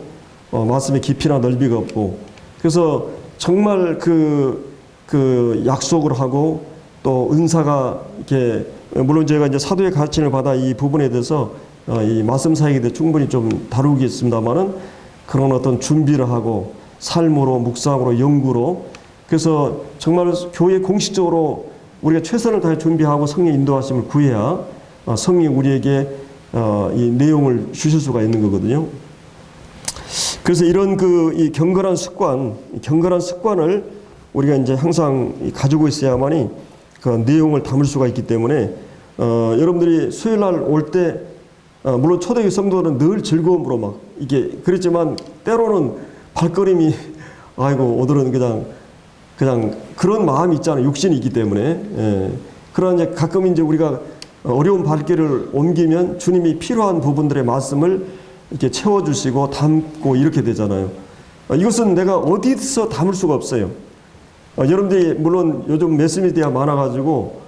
말씀의 깊이나 넓이가 없고. 그래서 정말 그 약속을 하고 또 은사가 이렇게 물론 제가 이제 사도의 가르침을 받아 이 부분에 대해서 이 말씀 사역에 대해 충분히 좀 다루겠습니다만은 그런 어떤 준비를 하고 삶으로 묵상으로 연구로 그래서 정말 교회 공식적으로 우리가 최선을 다해 준비하고 성령 인도하심을 구해야 성령이 우리에게 이 내용을 주실 수가 있는 거거든요. 그래서 이런 이 경건한 습관을 우리가 이제 항상 가지고 있어야만이 그 내용을 담을 수가 있기 때문에 여러분들이 수요일 날 올 때 물론 초대교회 성도들은 늘 즐거움으로 막 이게 그랬지만 때로는 발걸음이 아이고 오늘은 그냥 그런 마음이 있잖아요. 육신이 있기 때문에. 그러나 이제 가끔 이제 우리가 어려운 발길을 옮기면 주님이 필요한 부분들의 말씀을 이렇게 채워주시고 담고 이렇게 되잖아요. 이것은 내가 어디서 담을 수가 없어요. 여러분들이 물론 요즘 매스미디어 많아가지고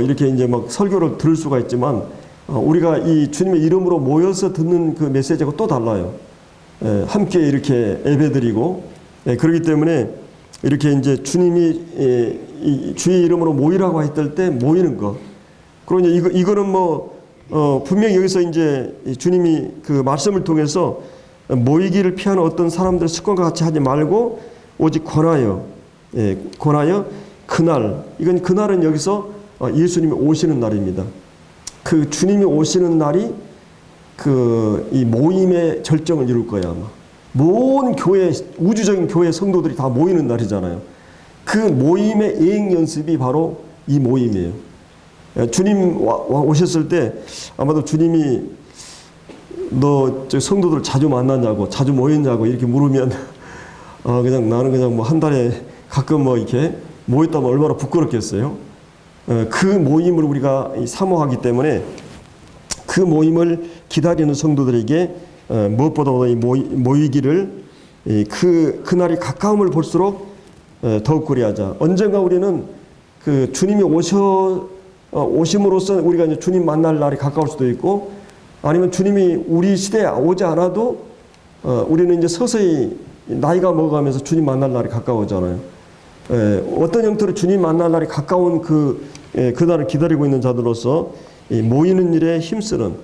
이렇게 이제 막 설교를 들을 수가 있지만 우리가 이 주님의 이름으로 모여서 듣는 그 메시지가 또 달라요. 함께 이렇게 예배드리고 그렇기 때문에 이렇게 이제 주님이 주의 이름으로 모이라고 했을 때 모이는 것. 그리고 이제 이거는 분명히 여기서 이제 주님이 그 말씀을 통해서 모이기를 피하는 어떤 사람들 습관과 같이 하지 말고 오직 권하여 그날 이건 그날은 여기서 예수님이 오시는 날입니다. 그 주님이 오시는 날이 이 모임의 절정을 이룰 거야 아마. 모든 교회 우주적인 교회 성도들이 다 모이는 날이잖아요. 그 모임의 예행 연습이 바로 이 모임이에요. 주님 오셨을 때 아마도 주님이 너 성도들 자주 만났냐고 자주 모였냐고 이렇게 물으면 그냥 나는 그냥 한 달에 가끔 이렇게 모였다면 얼마나 부끄럽겠어요. 그 모임을 우리가 사모하기 때문에 그 그 모임을 기다리는 성도들에게 무엇보다도 이 모이기를 그날이 가까움을 볼수록 더욱 그리하자. 언젠가 우리는 그 주님이 오심으로써 우리가 이제 주님 만날 날이 가까울 수도 있고, 아니면 주님이 우리 시대에 오지 않아도 우리는 이제 서서히 나이가 먹어가면서 주님 만날 날이 가까워잖아요. 어떤 형태로 주님 만날 날이 가까운 그날을 기다리고 있는 자들로서 모이는 일에 힘쓰는,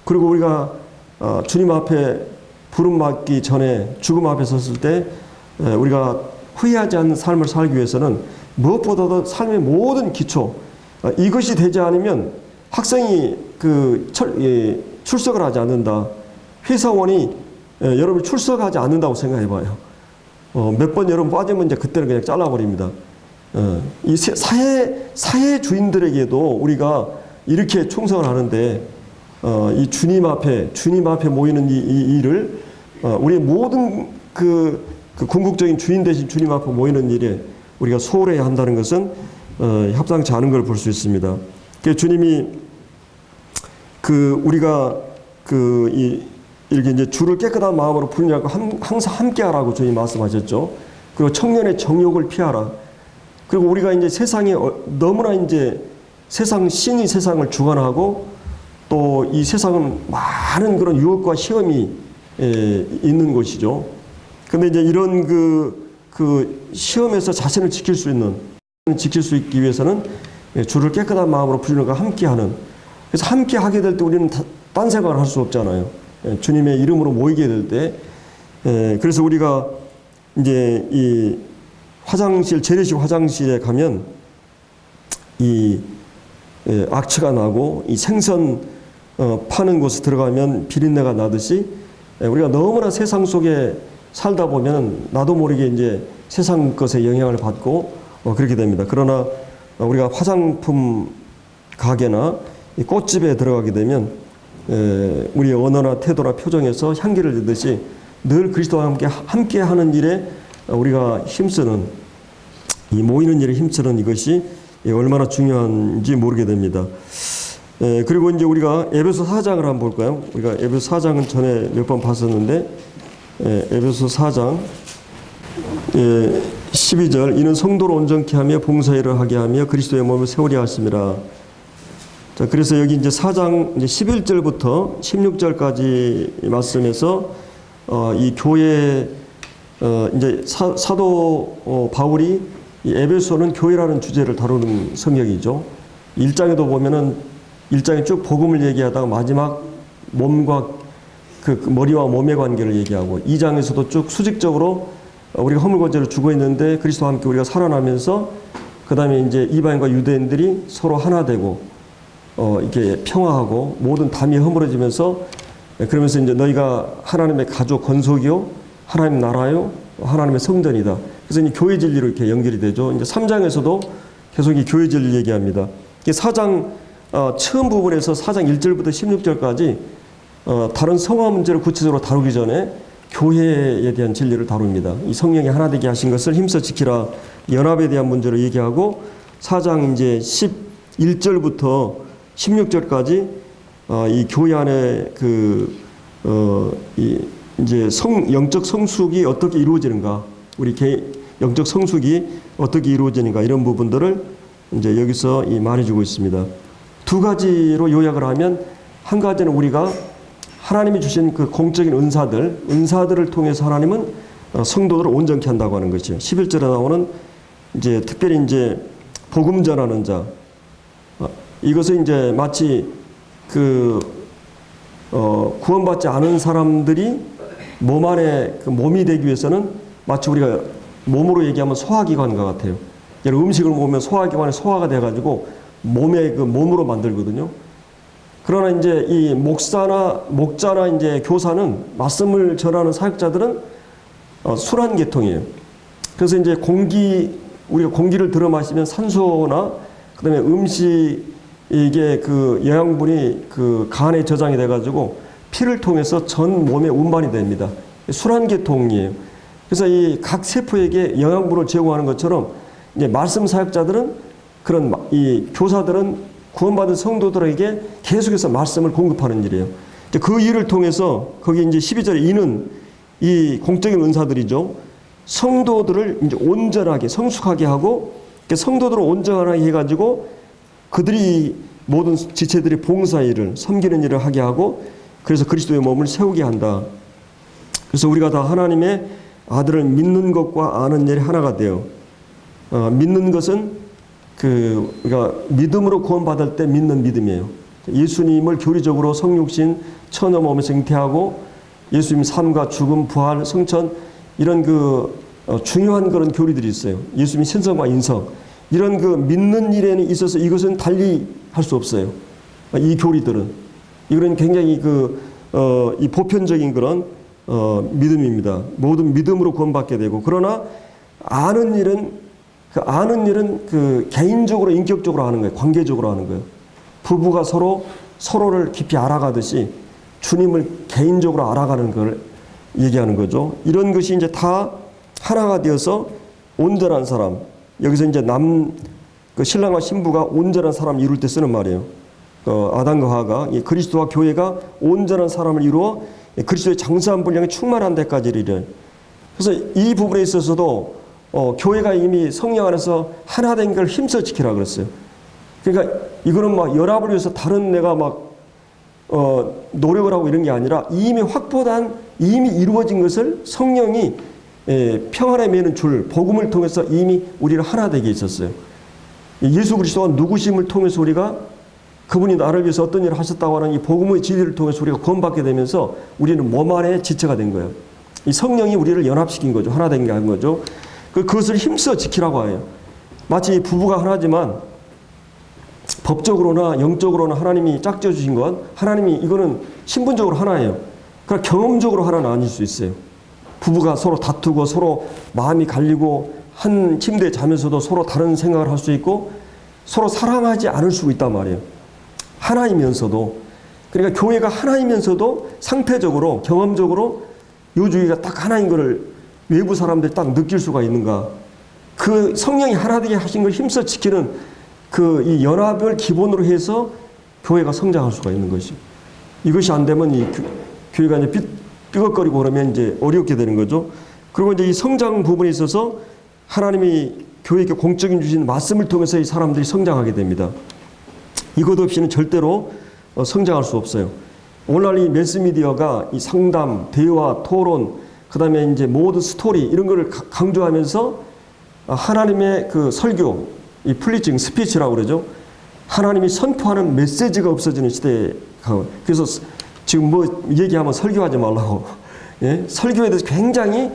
그리고 우리가 주님 앞에 부름 받기 전에 죽음 앞에 섰을 때 우리가 후회하지 않는 삶을 살기 위해서는 무엇보다도 삶의 모든 기초, 이것이 되지 않으면 학생이 출석을 하지 않는다. 회사원이 여러분 출석하지 않는다고 생각해 봐요. 몇 번 여러분 빠지면 이제 그때는 그냥 잘라버립니다. 이 사회 주인들에게도 우리가 이렇게 충성을 하는데, 이 주님 앞에 모이는 이 일을 우리의 모든 그 궁극적인 주인 되신 주님 앞에 모이는 일에 우리가 소홀해야 한다는 것은 합당치 않은 걸 볼 수 있습니다. 주님이 우리가 이렇게 이제 주를 깨끗한 마음으로 부르냐고 항상 함께하라고 주님 말씀하셨죠. 그리고 청년의 정욕을 피하라. 그리고 우리가 이제 세상에 너무나 이제 신이 세상을 주관하고, 또 이 세상은 많은 그런 유혹과 시험이 있는 곳이죠. 근데 이제 이런 그 시험에서 자신을 지킬 수 있기 위해서는 주를 깨끗한 마음으로 부르는 것과 함께하는. 그래서 함께 하게 될 때 우리는 딴 생각을 할 수 없잖아요. 주님의 이름으로 모이게 될 때. 그래서 우리가 이제 이 재래식 화장실에 가면 이 악취가 나고, 이 생선 파는 곳에 들어가면 비린내가 나듯이 우리가 너무나 세상 속에 살다 보면 나도 모르게 이제 세상 것에 영향을 받고 그렇게 됩니다. 그러나 우리가 화장품 가게나 이 꽃집에 들어가게 되면 우리의 언어나 태도나 표정에서 향기를 내듯이 늘 그리스도와 함께 하는 일에 우리가 힘쓰는, 이 모이는 일에 힘쓰는 이것이 얼마나 중요한지 모르게 됩니다. 그리고 이제 우리가 에베소 4장을 한번 볼까요? 우리가 에베소 4장은 전에 몇 번 봤었는데, 에베소 4장 12절, 이는 성도를 온전케 하며 봉사일을 하게 하며 그리스도의 몸을 세우려 하심이라. 자, 그래서 여기 이제 4장 이제 11절부터 16절까지 말씀에서 이 교회 이제 사도 바울이 이 에베소는 교회라는 주제를 다루는 성경이죠. 1장에도 보면은 1장에 쭉 복음을 얘기하다가 마지막 몸과 그 머리와 몸의 관계를 얘기하고, 2장에서도 쭉 수직적으로 우리가 허물고죄를 죽어 있는데 그리스도와 함께 우리가 살아나면서 그 다음에 이제 이방인과 유대인들이 서로 하나 되고 이렇게 평화하고 모든 담이 허물어지면서, 그러면서 이제 너희가 하나님의 가족 건속이요 하나님 나라요 하나님의 성전이다. 그래서 이제 교회 진리로 이렇게 연결이 되죠. 이제 3장에서도 계속 이 교회 진리를 얘기합니다. 4장 처음 부분에서 4장 1절부터 16절까지 다른 성화 문제를 구체적으로 다루기 전에 교회에 대한 진리를 다룹니다. 이 성령이 하나 되게 하신 것을 힘써 지키라, 연합에 대한 문제를 얘기하고, 4장 이제 11절부터 16절까지 이 교회 안에 이제 영적 성숙이 어떻게 이루어지는가, 우리 영적 성숙이 어떻게 이루어지는가, 이런 부분들을 이제 여기서 말해주고 있습니다. 두 가지로 요약을 하면, 한 가지는 우리가 하나님이 주신 그 공적인 은사들을 통해서 하나님은 성도들을 온전케 한다고 하는 것이요. 11절에 나오는 이제 특별히 이제 복음 전하는 자, 이것은 이제 마치 구원받지 않은 사람들이 몸 안에 몸이 되기 위해서는 마치 우리가 몸으로 얘기하면 소화기관과 같아요. 음식을 먹으면 소화기관이 소화가 돼가지고 몸으로 만들거든요. 그러나 이제 이 목자나 이제 교사는 말씀을 전하는 사역자들은 순환 계통이에요. 그래서 이제 우리가 공기를 들어 마시면 산소나 그다음에 이게 영양분이 간에 저장이 돼가지고 피를 통해서 전 몸에 운반이 됩니다. 순환 계통이에요. 그래서 이 각 세포에게 영양분을 제공하는 것처럼 이제 말씀 사역자들은 이 교사들은 구원받은 성도들에게 계속해서 말씀을 공급하는 일이에요. 이제 그 일을 통해서 거기 이제 12절에 이는 이 공적인 은사들이죠. 성도들을 이제 온전하게 성숙하게 하고 성도들을 온전하게 해가지고 그들이 모든 지체들이 봉사 일을 섬기는 일을 하게 하고 그래서 그리스도의 몸을 세우게 한다. 그래서 우리가 다 하나님의 아들을 믿는 것과 아는 일이 하나가 돼요. 믿는 것은 우리가 믿음으로 구원받을 때 믿는 믿음이에요. 예수님을 교리적으로 성육신, 처녀 몸에서 잉태하고 예수님 삶과 죽음, 부활, 성천 이런 중요한 그런 교리들이 있어요. 예수님 신성과 인성 이런 믿는 일에는 있어서 이것은 달리 할 수 없어요. 이 교리들은 이거는 굉장히 이 보편적인 그런 믿음입니다. 모든 믿음으로 구원받게 되고 그러나 아는 일은 개인적으로 인격적으로 하는 거예요. 관계적으로 하는 거예요. 부부가 서로를 깊이 알아가듯이 주님을 개인적으로 알아가는 걸 얘기하는 거죠. 이런 것이 이제 다 하나가 되어서 온전한 사람. 여기서 이제 신랑과 신부가 온전한 사람을 이룰 때 쓰는 말이에요. 아담과 하와가 그리스도와 교회가 온전한 사람을 이루어 그리스도의 장수한 분량이 충만한 데까지 이르려. 그래서 이 부분에 있어서도 교회가 이미 성령 안에서 하나 된 걸 힘써 지키라 그랬어요. 그러니까 이거는 막 연합을 위해서 다른 내가 노력을 하고 이런 게 아니라 이미 확보된 이미 이루어진 것을 성령이 평안에 매는 줄 복음을 통해서 이미 우리를 하나 되게 있었어요. 예수 그리스도가 누구심을 통해서 우리가 그분이 나를 위해서 어떤 일을 하셨다고 하는 이 복음의 진리를 통해서 우리가 구원받게 되면서 우리는 몸 안에 지체가 된 거예요. 이 성령이 우리를 연합시킨 거죠. 하나 된 게 한 거죠. 그것을 힘써 지키라고 해요. 마치 부부가 하나지만 법적으로나 영적으로나 하나님이 짝지어 주신 건 하나님이 이거는 신분적으로 하나예요. 그러나 경험적으로 하나는 아닐 수 있어요. 부부가 서로 다투고 서로 마음이 갈리고 한 침대에 자면서도 서로 다른 생각을 할 수 있고 서로 사랑하지 않을 수 있단 말이에요. 하나이면서도 그러니까 교회가 하나이면서도 상태적으로 경험적으로 요주의가 딱 하나인 것을 외부 사람들이 딱 느낄 수가 있는가. 그 성령이 하나 되게 하신 걸 힘써 지키는 이 연합을 기본으로 해서 교회가 성장할 수가 있는 것이. 이것이 안 되면 이 교회가 이제 삐걱거리고 그러면 이제 어렵게 되는 거죠. 그리고 이제 이 성장 부분에 있어서 하나님이 교회에게 공적인 주신 말씀을 통해서 이 사람들이 성장하게 됩니다. 이것 없이는 절대로 성장할 수 없어요. 오늘날 이 매스미디어가 이 상담, 대화, 토론, 그 다음에 이제 모든 스토리 이런 거를 강조하면서 하나님의 설교, 이 플리칭, 스피치라고 그러죠. 하나님이 선포하는 메시지가 없어지는 시대에 가고. 그래서 지금 얘기하면 설교하지 말라고. 예? 설교에 대해서 굉장히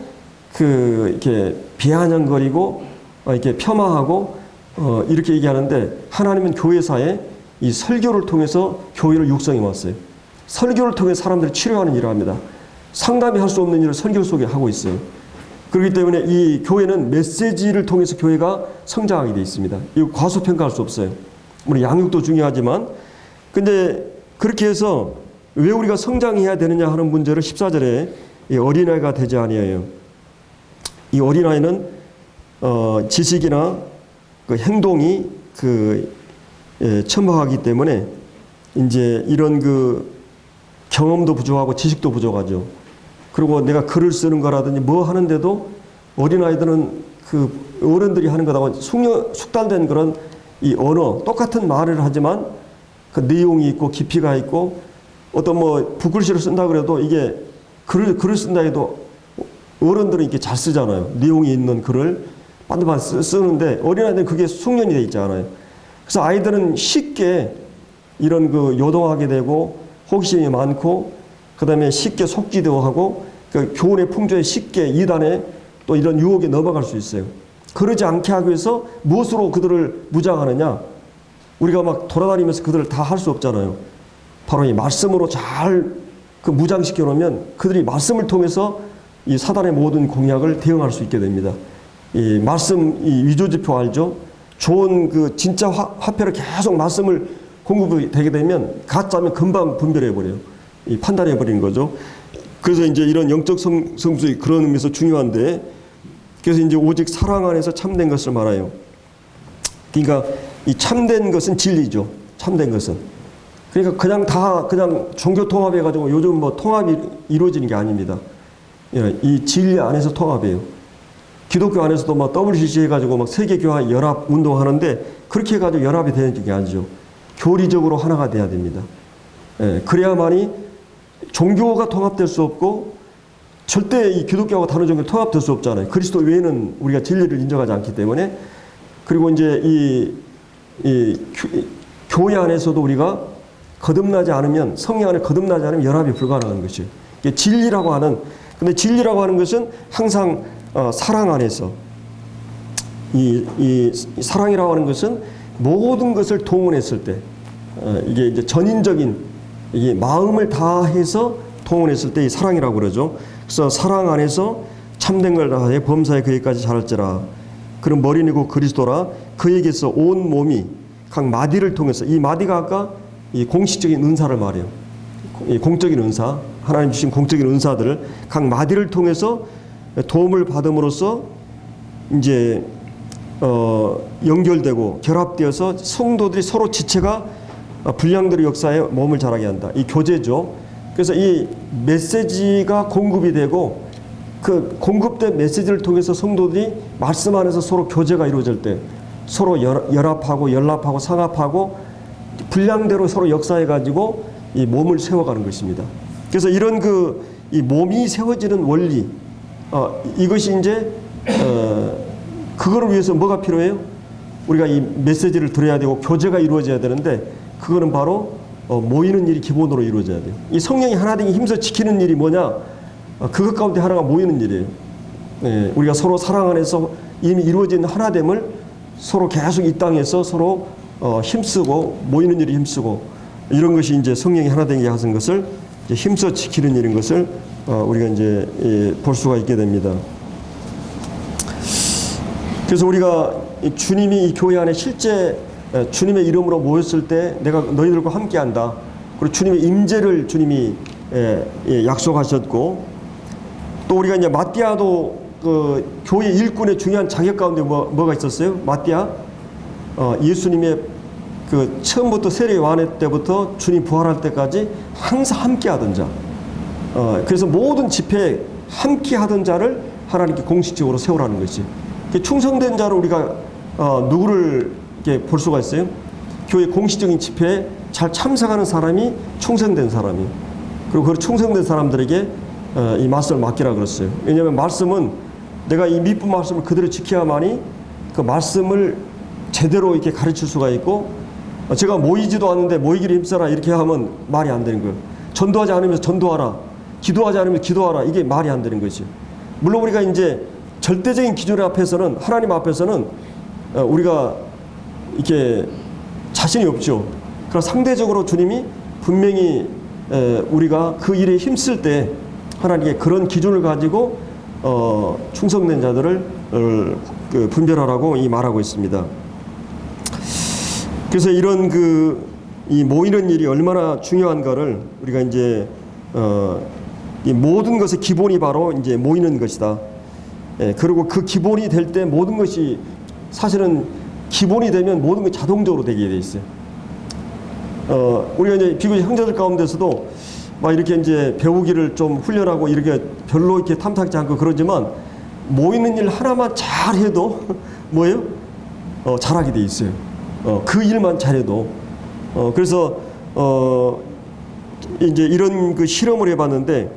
이렇게 비아냥거리고, 이렇게 폄하하고, 이렇게 얘기하는데 하나님은 교회사에 이 설교를 통해서 교회를 육성해 왔어요. 설교를 통해 사람들을 치료하는 일을 합니다. 상담이 할 수 없는 일을 설교 속에 하고 있어요. 그렇기 때문에 이 교회는 메시지를 통해서 교회가 성장하게 되어 있습니다. 이거 과소평가할 수 없어요. 물론 양육도 중요하지만 근데 그렇게 해서 왜 우리가 성장해야 되느냐 하는 문제를 14절에 이 어린아이가 되지 아니하여. 이 어린아이는 지식이나 행동이 첨예하기 때문에 이제 이런 경험도 부족하고 지식도 부족하죠. 그리고 내가 글을 쓰는 거라든지 뭐 하는데도 어린아이들은 어른들이 하는 것하고 숙달된 그런 이 언어, 똑같은 말을 하지만 그 내용이 있고 깊이가 있고 어떤 붓글씨를 쓴다 그래도 이게 글을 쓴다 해도 어른들은 이렇게 잘 쓰잖아요. 내용이 있는 글을 반드시 쓰는데 어린아이들은 그게 숙련이 돼 있잖아요. 그래서 아이들은 쉽게 이런 요동하게 되고 호기심이 많고 그 다음에 쉽게 속기도 하고 교훈의 풍조에 쉽게 이단에 또 이런 유혹에 넘어갈 수 있어요. 그러지 않게 하기 위해서 무엇으로 그들을 무장하느냐. 우리가 막 돌아다니면서 그들을 다 할 수 없잖아요. 바로 이 말씀으로 잘 무장시켜 놓으면 그들이 말씀을 통해서 이 사단의 모든 공약을 대응할 수 있게 됩니다. 이 말씀, 이 위조지표 알죠? 좋은 진짜 화폐를 계속 말씀을 공급이 되게 되면 가짜면 금방 분별해버려요. 이 판단해버리는 거죠. 그래서 이제 이런 영적 성숙이 그런 의미에서 중요한데, 그래서 이제 오직 사랑 안에서 참된 것을 말해요. 그러니까 이 참된 것은 진리죠. 참된 것은. 그러니까 그냥 종교 통합해가지고 요즘 뭐 통합이 이루어지는 게 아닙니다. 예, 이 진리 안에서 통합이에요. 기독교 안에서도 막 WCC 해가지고 막 세계교회 연합 운동하는데 그렇게 해가지고 연합이 되는 게 아니죠. 교리적으로 하나가 돼야 됩니다. 예, 그래야만이 종교가 통합될 수 없고 절대 이 기독교하고 다른 종교가 통합될 수 없잖아요. 그리스도 외에는 우리가 진리를 인정하지 않기 때문에. 그리고 이제 이 교회 안에서도 우리가 거듭나지 않으면, 성령 안에 거듭나지 않으면 연합이 불가능한 것이에요. 이게 진리라고 하는, 근데 진리라고 하는 것은 항상 사랑 안에서, 이 사랑이라고 하는 것은 모든 것을 동원했을 때, 이게 이제 전인적인, 이게 마음을 다해서 동원했을 때 이 사랑이라고 그러죠. 그래서 사랑 안에서 참된 걸 다해 범사에 그에까지 자랄지라. 그런 머리니고 그리스도라. 그에게서 온 몸이 각 마디를 통해서, 이 마디가 아까 이 공식적인 은사를 말해요. 이 공적인 은사, 하나님 주신 공적인 은사들을 각 마디를 통해서 도움을 받음으로써 이제 연결되고 결합되어서 성도들이 서로 지체가 분량들의 역사에 몸을 자라게 한다. 이 교제죠. 그래서 이 메시지가 공급이 되고 그 공급된 메시지를 통해서 성도들이 말씀 안에서 서로 교제가 이루어질 때 서로 연합하고 연합하고 상합하고 분량대로 서로 역사해가지고 이 몸을 세워가는 것입니다. 그래서 이런 이 몸이 세워지는 원리, 이것이 이제 그거를 위해서 뭐가 필요해요? 우리가 이 메시지를 들어야 되고 교제가 이루어져야 되는데 그거는 바로 모이는 일이 기본으로 이루어져야 돼요. 이 성령이 하나 되기 힘써 지키는 일이 뭐냐? 그것 가운데 하나가 모이는 일이에요. 네, 우리가 서로 사랑 안에서 이미 이루어진 하나됨을 서로 계속 이 땅에서 서로 힘쓰고 모이는 일이 힘쓰고 이런 것이 이제 성령이 하나 되게 하신 것을 이제 힘써 지키는 일인 것을 우리가 이제 볼 수가 있게 됩니다. 그래서 우리가 주님이 이 교회 안에 실제 주님의 이름으로 모였을 때 내가 너희들과 함께한다. 그리고 주님의 임재를 주님이 약속하셨고 또 우리가 이제 마띠아도 그 교회 일꾼의 중요한 자격 가운데 뭐가 있었어요? 마띠아 예수님의 그 처음부터 세례 요한의 때부터 주님 부활할 때까지 항상 함께하던 자. 그래서 모든 집회에 함께하던 자를 하나님께 공식적으로 세우라는 것이. 충성된 자로 우리가 누구를 이렇게 볼 수가 있어요? 교회 공식적인 집회에 잘 참석하는 사람이 충성된 사람이에요. 그리고 그 충성된 사람들에게 이 말씀을 맡기라 그랬어요. 왜냐하면 말씀은 내가 이 믿은 말씀을 그대로 지켜야만이 그 말씀을 제대로 이렇게 가르칠 수가 있고, 제가 모이지도 않는데 모이기를 힘써라 이렇게 하면 말이 안 되는 거예요. 전도하지 않으면 전도하라, 기도하지 않으면 기도하라, 이게 말이 안 되는 것이에요. 물론 우리가 이제 절대적인 기준 앞에서는, 하나님 앞에서는 우리가 이렇게 자신이 없죠. 그러나 상대적으로 주님이 분명히 우리가 그 일에 힘쓸 때 하나님께 그런 기준을 가지고 충성된 자들을 분별하라고 말하고 있습니다. 그래서 이런 이 모이는 일이 얼마나 중요한가를 우리가 이제 이 모든 것의 기본이 바로 이제 모이는 것이다. 그리고 그 기본이 될 때 모든 것이 사실은 기본이 되면 모든 것이 자동적으로 되게 돼 있어요. 우리가 이제 비교적 형제들 가운데서도 막 이렇게 이제 배우기를 좀 훈련하고 이렇게 별로 이렇게 탐탁지 않고 그러지만 모이는 일 하나만 잘해도 뭐예요? 잘하게 돼 있어요. 그 일만 잘해도. 그래서 이제 이런 그 실험을 해봤는데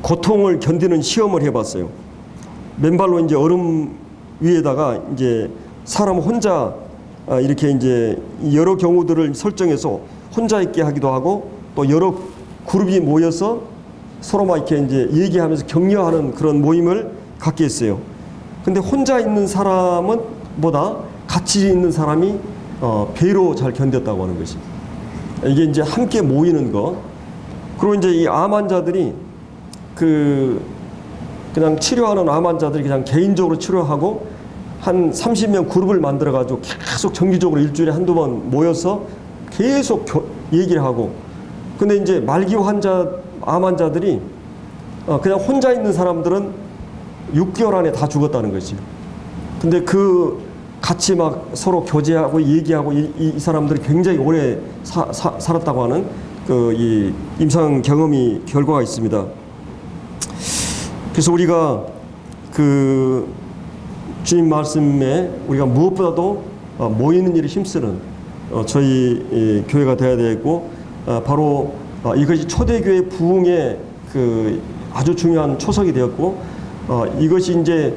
고통을 견디는 시험을 해봤어요. 맨발로 이제 얼음 위에다가 이제 사람 혼자 이렇게 이제 여러 경우들을 설정해서 혼자 있게 하기도 하고 또 여러 그룹이 모여서 서로 막 이렇게 이제 얘기하면서 격려하는 그런 모임을 갖게 했어요. 근데 혼자 있는 사람은 보다 같이 있는 사람이 배로 잘 견뎠다고 하는 것이. 이게 이제 함께 모이는 것. 그리고 이제 이 암 환자들이 그냥 치료하는 암 환자들이 그냥 개인적으로 치료하고 한 30명 그룹을 만들어 가지고 계속 정기적으로 일주일에 한두 번 모여서 계속 얘기를 하고, 근데 이제 말기 암 환자들이 그냥 혼자 있는 사람들은 6개월 안에 다 죽었다는 것이에요. 근데 그 같이 막 서로 교제하고 얘기하고 이 사람들이 굉장히 오래 살았다고 하는 그 이 임상 경험이 결과가 있습니다. 그래서 우리가 그 주님 말씀에 우리가 무엇보다도 모이는 일에 힘쓰는 저희 교회가 되어야 되고, 바로 이것이 초대교회 부흥의 그 아주 중요한 초석이 되었고, 이것이 이제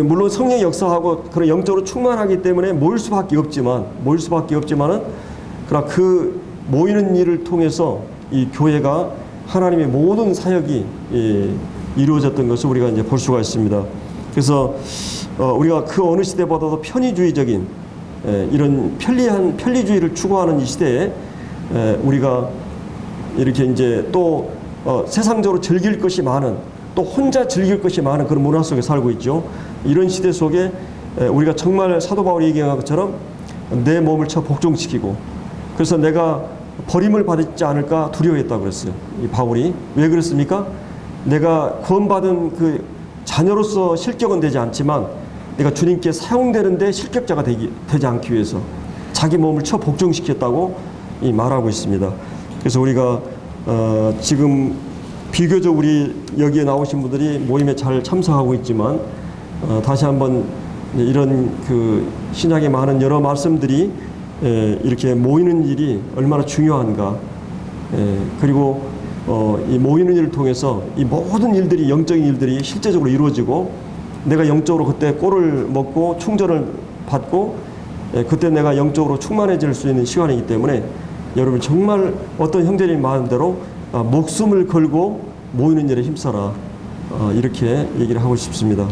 물론 성령의 역사하고 그런 영적으로 충만하기 때문에 모일 수밖에 없지만은 그러나 그 모이는 일을 통해서 이 교회가 하나님의 모든 사역이 이루어졌던 것을 우리가 이제 볼 수가 있습니다. 그래서 우리가 그 어느 시대보다도 편의주의적인 이런 편리주의를 추구하는 이 시대에 우리가 이렇게 이제 또 세상적으로 즐길 것이 많은, 또 혼자 즐길 것이 많은 그런 문화 속에 살고 있죠. 이런 시대 속에 우리가 정말 사도 바울이 얘기한 것처럼 내 몸을 쳐 복종시키고, 그래서 내가 버림을 받지 않을까 두려워했다고 그랬어요. 이 바울이 왜 그랬습니까? 내가 구원받은 그 자녀로서 실격은 되지 않지만 내가 주님께 사용되는데 실격자가 되지 않기 위해서 자기 몸을 쳐 복종시켰다고 말하고 있습니다. 그래서 우리가 지금 비교적 우리 여기에 나오신 분들이 모임에 잘 참석하고 있지만 다시 한번 이런 그 신약의 많은 여러 말씀들이 이렇게 모이는 일이 얼마나 중요한가, 그리고 이 모이는 일을 통해서 이 모든 일들이, 영적인 일들이 실제적으로 이루어지고, 내가 영적으로 그때 꼴을 먹고 충전을 받고, 그때 내가 영적으로 충만해질 수 있는 시간이기 때문에 여러분 정말 어떤 형제님 마음대로 목숨을 걸고 모이는 일에 힘써라, 이렇게 얘기를 하고 싶습니다.